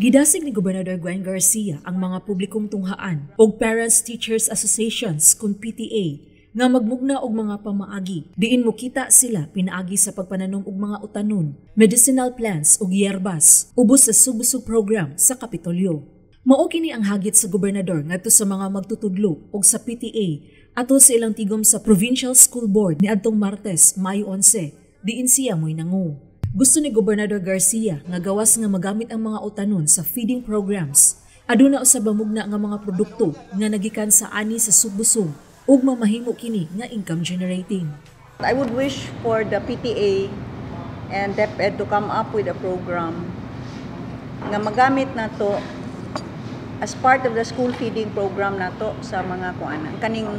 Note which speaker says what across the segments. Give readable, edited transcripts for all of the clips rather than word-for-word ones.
Speaker 1: Gidasig ni Gobernador Gwen Garcia ang mga publikong tunghaan o Parents Teachers Associations kung PTA nga magmugna og mga pamaagi. Diin mo kita sila pinaagi sa pagpananom og mga utanon, medicinal plants ug yerbas, ubos sa subusog program sa Kapitolyo. Mao kini ang hagit sa gobernador ngadto sa mga magtutudlo og sa PTA ato sa ilang tigom sa Provincial School Board niadtong Martes, Mayo 11, diin siya mo'y nangu. Gusto ni Gobernador Garcia nga gawas nga magamit ang mga utanon sa feeding programs. Aduna usab mugna nga mga produkto nga nagikan sa ani sa subbusog ug mamahimo kini nga income generating.
Speaker 2: I would wish for the PTA and DepEd to come up with a program nga magamit nato as part of the school feeding program nato sa mga kuan kaning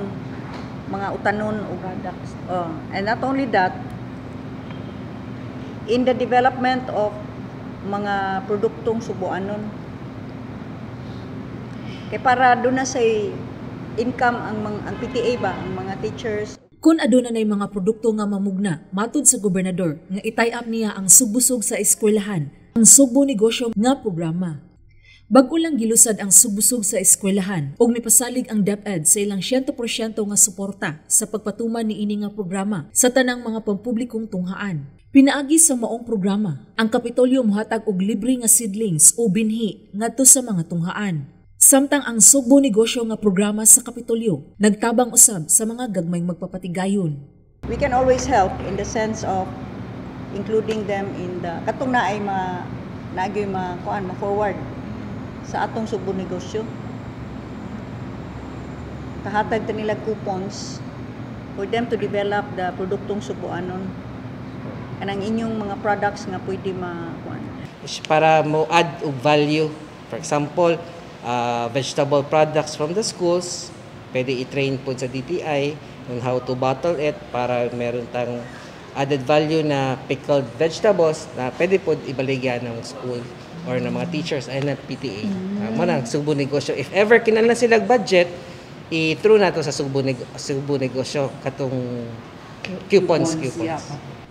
Speaker 2: mga utanon o products. And not only that, in the development of mga produktong subuanon. Kaya para doon na sa income ang PTA ba, ang mga teachers.
Speaker 1: Kung aduna nay mga produkto nga mamugna, matud sa gobernador nga i-tie up niya ang sugbusog sa eskwelahan, ang Sugbo Negosyo nga programa. Bag-o lang gilusad ang sugbusog sa eskwelahan ug nipasalig ang DepEd sa ilang 100% nga suporta sa pagpatuman ni ini nga programa sa tanang mga pampublikong tunghaan. Pinaagi sa maong programa, ang Kapitolyo mohatag og libre nga seedlings o binhi ngadto sa mga tunghaan. Samtang ang Sugbo Negosyo nga programa sa Kapitolyo nagtabang usab sa mga gagmayng magpapatigayon.
Speaker 2: We can always help in the sense of including them in the katong naay naagyoy ma-forward sa atong Sugbo Negosyo. Kahatag ta nila coupons for them to develop the produktong subuanon. Anang inyong mga products nga pwede ma-kuan.
Speaker 3: Para mo add og value. For example, vegetable products from the schools, pwede i-train po sa DTI on how to bottle it para meron tang added value na pickled vegetables na pwede po ibaligyan ng school or ng mga teachers ay na PTA. Manang Sugbo Negosyo. If ever kinahanglan sila budget, i-through nato sa Sugbo Negosyo katong coupons.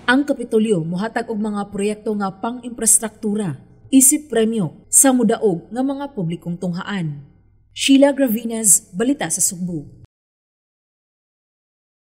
Speaker 1: Ang Kapitolyo mohatag og mga proyekto nga pang-infrastruktura, isip premyo sa mudaog nga mga publikong tunghaan. Sheila Gravinez, Balita sa Sugbo.